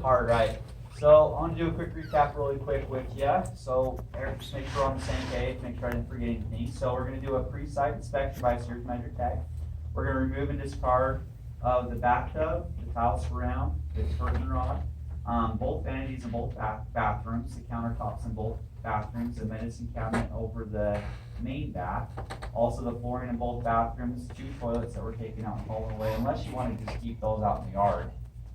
All right, so I want to do a quick recap really quick with you. So Eric, just make sure we're on the same page, make sure I didn't forget anything. So we're going to do a pre-site inspection by Sears Measure Tag. We're going to remove and discard of the bathtub, the tile surround, the curtain rod, both vanities in both bathrooms, the countertops in both bathrooms, the medicine cabinet over the main bath, also the flooring in both bathrooms, 2 toilets that we're taking out and hauling away, unless you want to just keep those out in the yard,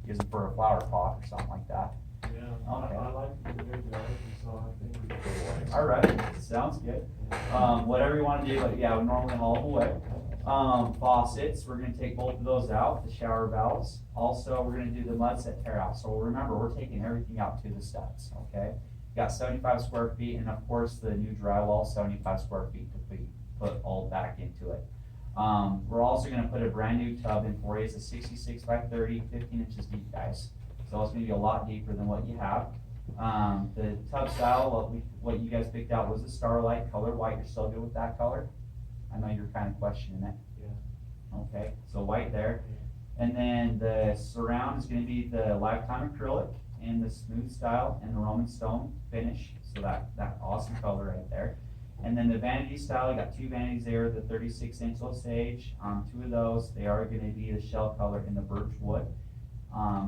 use them for a flower pot or something like that. Yeah, Okay. I like the big guys, so I think we could. All right, sounds good. Whatever you want to do, but yeah, we normally haul them away. Faucets, we're gonna take both of those out, the shower valves. Also, we're gonna do the mud set tear out. So remember, we're taking everything out to the studs, okay? Got 75 square feet, and of course, the new drywall, 75 square feet to put all back into it. We're also gonna put a brand new tub in for you. It's a 66 by 30, 15 inches deep, guys. So it's gonna be a lot deeper than what you have. The tub style, what you guys picked out was the Starlight color white. You're still good with that color? I know you're kind of questioning it. Yeah. Okay, so white there. And then the surround is gonna be the Lifetime acrylic in the smooth style and the Roman stone finish. So that awesome color right there. And then the vanity style, you got 2 vanities there, the 36-inch Osage. 2 of those, they are gonna be the shell color in the birch wood.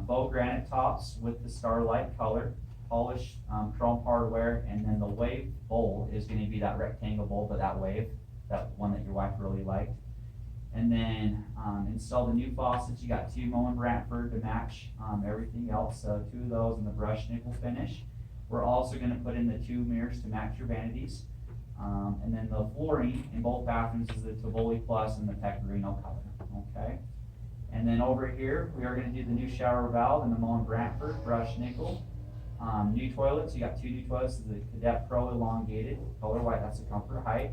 Faux granite tops with the Starlight color, polished chrome hardware, and then the wave bowl is gonna be that rectangle bowl, but that wave, that one that your wife really liked. And then install the new faucets. You got 2 Moen Brantford to match everything else. So 2 of those in the brushed nickel finish. We're also going to put in the 2 mirrors to match your vanities. And then the flooring in both bathrooms is the Tivoli Plus and the Pecorino color. Okay. And then over here, we are going to do the new shower valve in the Moen Brantford brushed nickel. New toilets, you got 2 new toilets, the Cadet Pro elongated, color white, that's a comfort height.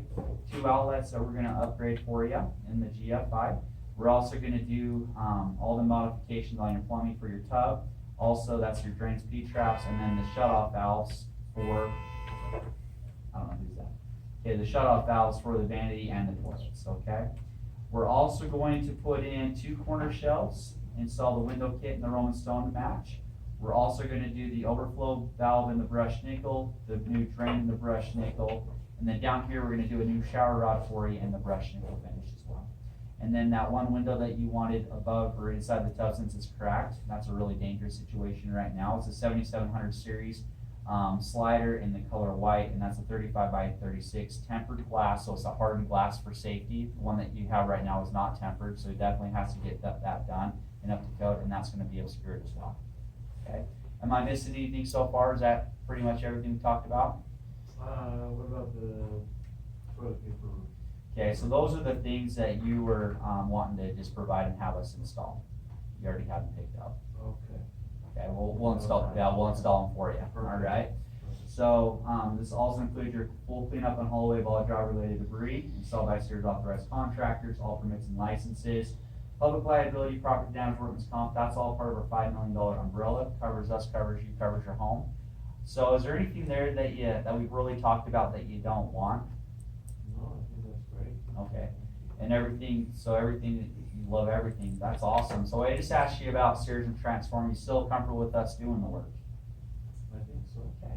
2 outlets that we're gonna upgrade for you in the GF5. We're also gonna do all the modifications on your plumbing for your tub. Also, that's your drains, P-traps, and then the shut-off valves for, I don't know who's that. Okay, the shut-off valves for the vanity and the toilets, okay? We're also going to put in 2 corner shelves, install the window kit and the Roman stone to match. We're also going to do the overflow valve in the brushed nickel, the new drain in the brushed nickel, and then down here we're going to do a new shower rod for you in the brushed nickel finish as well. And then that one window that you wanted above or inside the tub, since it's cracked, that's a really dangerous situation right now. It's a 7700 series slider in the color white, and that's a 35 by 36 tempered glass, so it's a hardened glass for safety. The one that you have right now is not tempered, so it definitely has to get that done and up to code, and that's going to be obscured as well. Okay. Am I missing anything so far? Is that pretty much everything we talked about? What about the toilet paper? Okay, so those are the things that you were wanting to just provide and have us install. You already have them picked up. Okay. Okay, we'll install. Yeah, we'll install them for you. All right. So this also includes your full cleanup and haul away of all job-related debris installed by Sears authorized contractors, all permits and licenses. Public liability, property damage, workman's comp, that's all part of our $5 million umbrella. Covers us, covers you, covers your home. So is there anything there that we've really talked about that you don't want? No, I think that's great. Okay. And everything, you love everything, that's awesome. So I just asked you about Sears and Transform. You still comfortable with us doing the work? I think so. Okay,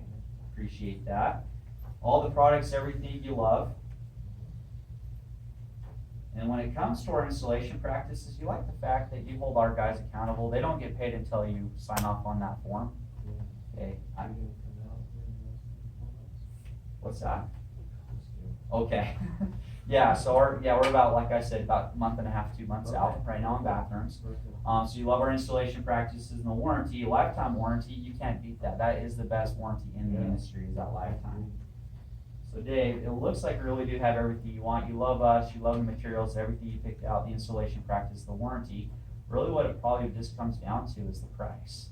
appreciate that. All the products, everything you love. And when it comes to our installation practices, you like the fact that you hold our guys accountable. They don't get paid until you sign off on that form. Yeah. Okay, Are you gonna come out and what's that? Just kidding. Okay. Yeah, so we're about, like I said, about a month and a half, 2 months out Okay. right now in bathrooms. Perfect. So you love our installation practices and the warranty, lifetime warranty, you can't beat that. That is the best warranty in the Yeah. industry, is that lifetime. So Dave, it looks like you really do have everything you want. You love us, you love the materials, everything you picked out, the installation practice, the warranty. Really what it probably just comes down to is the price.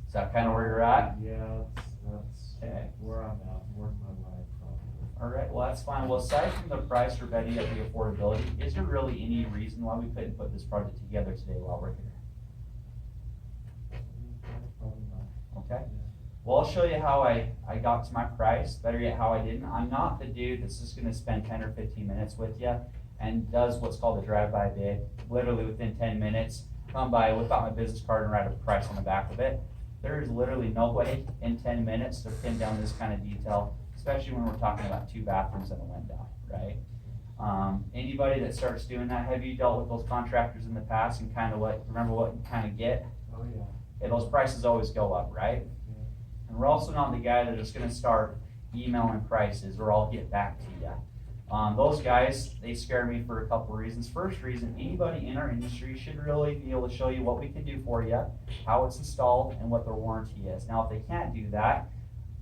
Is that kind of where you're at? Yeah, that's Okay. where I'm at, worth my life probably. All right, well, that's fine. Well, aside from the price or better yet, the affordability, is there really any reason why we couldn't put this project together today while we're here? Probably not. Okay? Yeah. Well, I'll show you how I got to my price, better yet how I didn't. I'm not the dude that's just gonna spend 10 or 15 minutes with you and does what's called a drive-by bid, literally within 10 minutes, come by, whip out my business card and write a price on the back of it. There is literally no way in 10 minutes to pin down this kind of detail, especially when we're talking about 2 bathrooms and a window, right? Anybody that starts doing that, have you dealt with those contractors in the past and kind of remember what you kind of get? Oh, yeah. Yeah, those prices always go up, right? Yeah. And we're also not the guy that is gonna start emailing prices or I'll get back to you. Those guys, they scare me for a couple reasons. First reason, anybody in our industry should really be able to show you what we can do for you, how it's installed, and what their warranty is. Now, if they can't do that,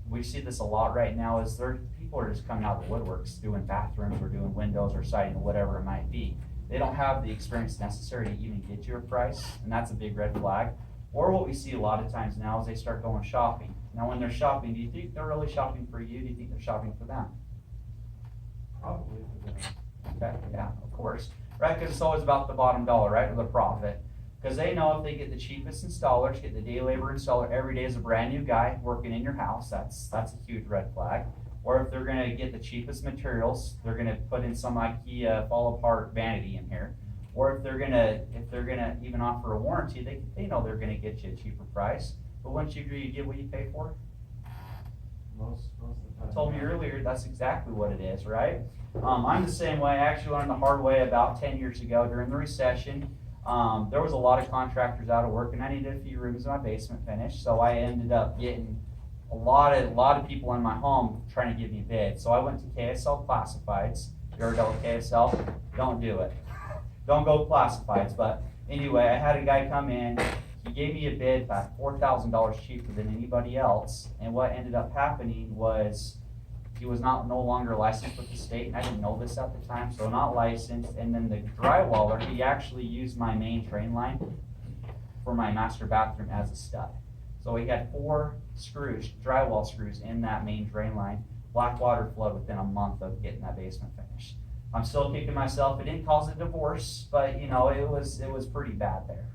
we see this a lot right now, is people are just coming out of the woodworks doing bathrooms or doing windows or siding or whatever it might be. They don't have the experience necessary to even get you a price, and that's a big red flag. Or what we see a lot of times now is they start going shopping. Now, when they're shopping, do you think they're really shopping for you? Do you think they're shopping for them? Probably for them. Okay, yeah, of course, right, because it's always about the bottom dollar, right, or the profit. Because they know if they get the cheapest installers, get the day labor installer every day as a brand new guy working in your house, that's a huge red flag. Or if they're gonna get the cheapest materials, they're gonna put in some IKEA fall apart vanity in here. Or if they're gonna even offer a warranty, they know they're gonna get you a cheaper price. But once you agree, you get what you pay for. Most of the time. Told me earlier, that's exactly what it is, right? I'm the same way. I actually learned the hard way about 10 years ago during the recession. There was a lot of contractors out of work and I needed a few rooms in my basement finished. So I ended up getting a lot of people in my home trying to give me bids. So I went to KSL Classifieds. You ever dealt with KSL? Don't do it. Don't go Classifieds. But anyway, I had a guy come in. He gave me a bid about $4,000 cheaper than anybody else, and what ended up happening was he was no longer licensed with the state, and I didn't know this at the time, so not licensed, and then the drywaller, he actually used my main drain line for my master bathroom as a stud. So he had 4 screws, drywall screws in that main drain line, black water flow within a month of getting that basement finished. I'm still kicking myself. It didn't cause a divorce, but you know, it was pretty bad there.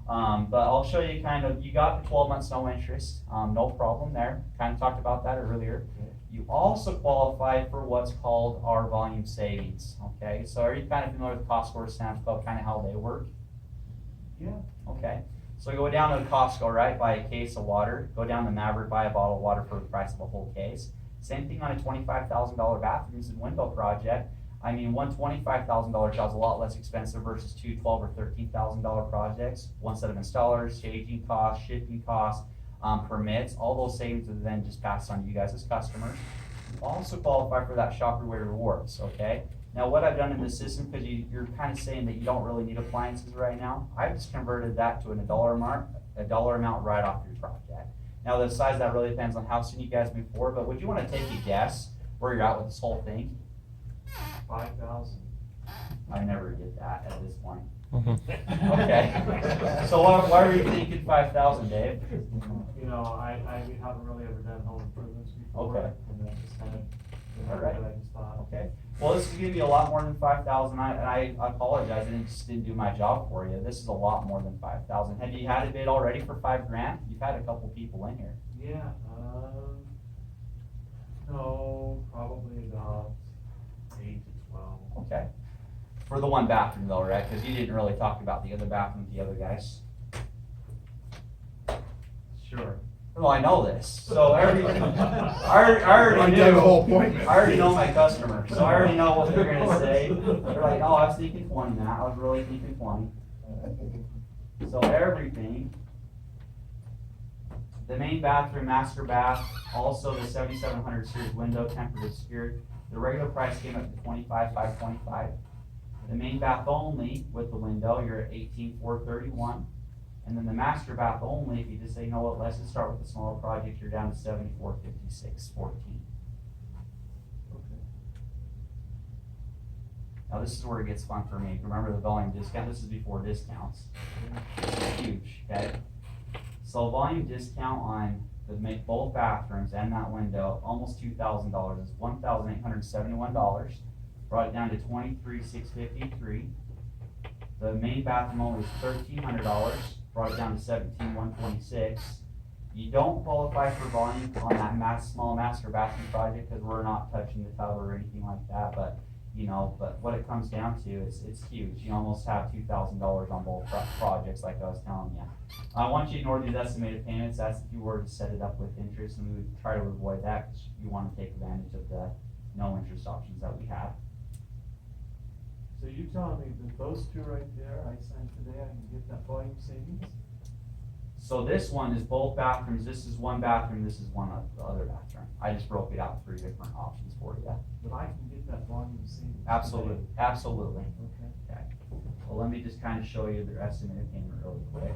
But I'll show you you got the 12 months no interest, no problem there. Kind of talked about that earlier. You also qualify for what's called our volume savings, okay? So are you kind of familiar with Costco or Sam's Club, kind of how they work? Yeah. Okay. So you go down to Costco, right, buy a case of water, go down to Maverick, buy a bottle of water for the price of a whole case. Same thing on a $25,000 bathrooms and window project. I mean, one $25,000 job's a lot less expensive versus 2 $12,000 or $13,000 projects. One set of installers, staging costs, shipping costs, permits, all those savings are then just passed on to you guys as customers. You also qualify for that Shopperway rewards, okay? Now what I've done in this system, because you're kind of saying that you don't really need appliances right now, I've just converted that to a dollar amount right off your project. Now the size of that really depends on how soon you guys move forward, but would you want to take a guess where you're at with this whole thing? 5,000. I never get that at this point. Mhm. Okay. So why were you thinking 5,000, Dave? You know, I haven't really ever done home improvements before. Okay. And that's just kind of, All right. what I just thought. Okay. Well, this is gonna be a lot more than 5,000. I apologize. I just didn't do my job for you. This is a lot more than 5,000. Have you had a bid already for $5,000? You've had a couple people in here. Yeah, no, probably about 8 to 12. Okay. For the one bathroom though, right? Because you didn't really talk about the other bathroom with the other guys. Sure. Well, I know this, so I already done knew. the whole point. I already know my customer, so I already know what they're gonna say. They're like, oh, I was thinking 20, Matt, I was really thinking 20. So everything, the main bathroom, master bath, also the 7700 series window, tempered obscured. The regular price came up to $25,525. The main bath only with the window, you're at $18,431. And then the master bath only, if you just say, you know what, let's just start with the smaller project, you're down to $74,5614. Now this is where it gets fun for me. Remember the volume discount, this is before discounts. It's huge, okay? So volume discount on make both bathrooms and that window, almost $2,000. It's $1,871. Brought it down to $23,653. The main bathroom only was $1,300. Brought it down to $17,126. You don't qualify for volume on that small master bathroom project because we're not touching the tub or anything like that. But you know, but what it comes down to is, it's huge. You almost have $2,000 on both projects, like I was telling you. I want you to ignore these estimated payments, that's if you were to set it up with interest, and we would try to avoid that, because you wanna take advantage of the no interest options that we have. So you telling me that those two right there, I signed today, I can get that volume savings? So this one is both bathrooms, this is one bathroom, this is one other bathroom. I just broke it out 3 different options for you. But I can get that volume savings? Absolutely, today? absolutely. Okay. Okay, well, let me just kind of show you their estimated payment really quick.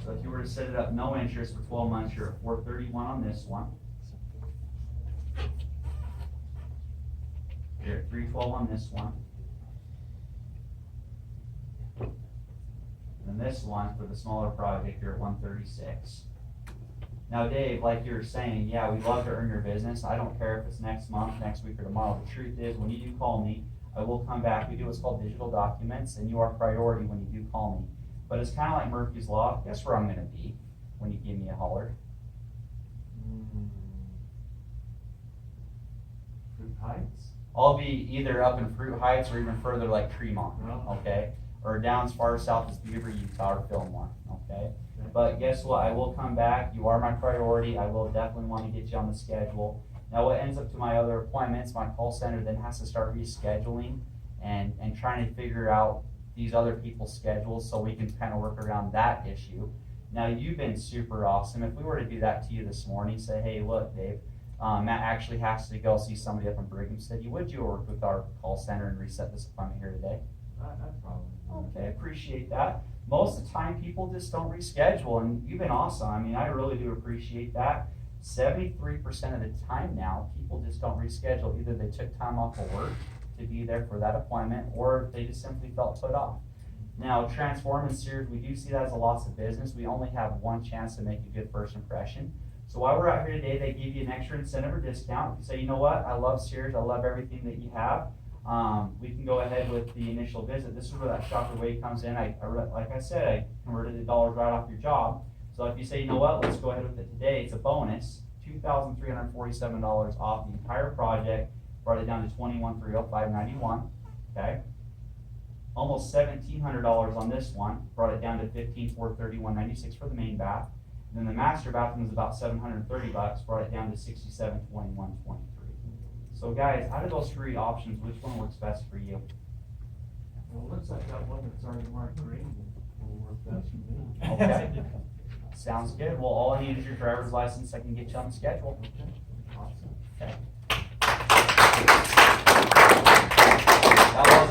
So if you were to set it up no interest for 12 months, you're at $431 on this one. You're at $312 on this one. And this one, for the smaller project, you're at $136. Now, Dave, like you were saying, yeah, we love to earn your business. I don't care if it's next month, next week, or tomorrow. The truth is, when you do call me, I will come back. We do what's called digital documents, and you are priority when you do call me. But it's kind of like Murphy's Law. Guess where I'm gonna be when you give me a holler? Fruit Heights? I'll be either up in Fruit Heights or even further like Tremont, Oh. okay? Or down as far south as Beaver, Utah, or Fillmore, okay? Okay. But guess what? I will come back. You are my priority. I will definitely want to get you on the schedule. Now, what ends up to my other appointments, my call center then has to start rescheduling and trying to figure out these other people's schedules so we can kind of work around that issue. Now, you've been super awesome. If we were to do that to you this morning, say, hey, look, Dave, Matt actually has to go see somebody up in Brighamstead. Would you work with our call center and reset this appointment here today? I probably. Okay, appreciate that. Most of the time, people just don't reschedule, and you've been awesome. I mean, I really do appreciate that. 73% of the time now, people just don't reschedule. Either they took time off of work to be there for that appointment, or they just simply felt put off. Now, Transform and Sears, we do see that as a loss of business. We only have one chance to make a good first impression. So while we're out here today, they give you an extra incentive or discount. If you say, you know what, I love Sears, I love everything that you have. We can go ahead with the initial visit. This is where that shopper weight comes in. Like I said, I converted the dollars right off your job. So if you say, you know what, let's go ahead with it today, it's a bonus, $2,347 off the entire project, brought it down to $21,305.91, okay? Almost $1,700 on this one, brought it down to $15,431.96 for the main bath. And then the master bathroom is about $730, brought it down to $67,21.23. So guys, out of those 3 options, which one works best for you? Well, it looks like that one that's already marked green will work best for me. Okay. Sounds good. Well, all I need is your driver's license. I can get you on the schedule. Awesome. Okay. That was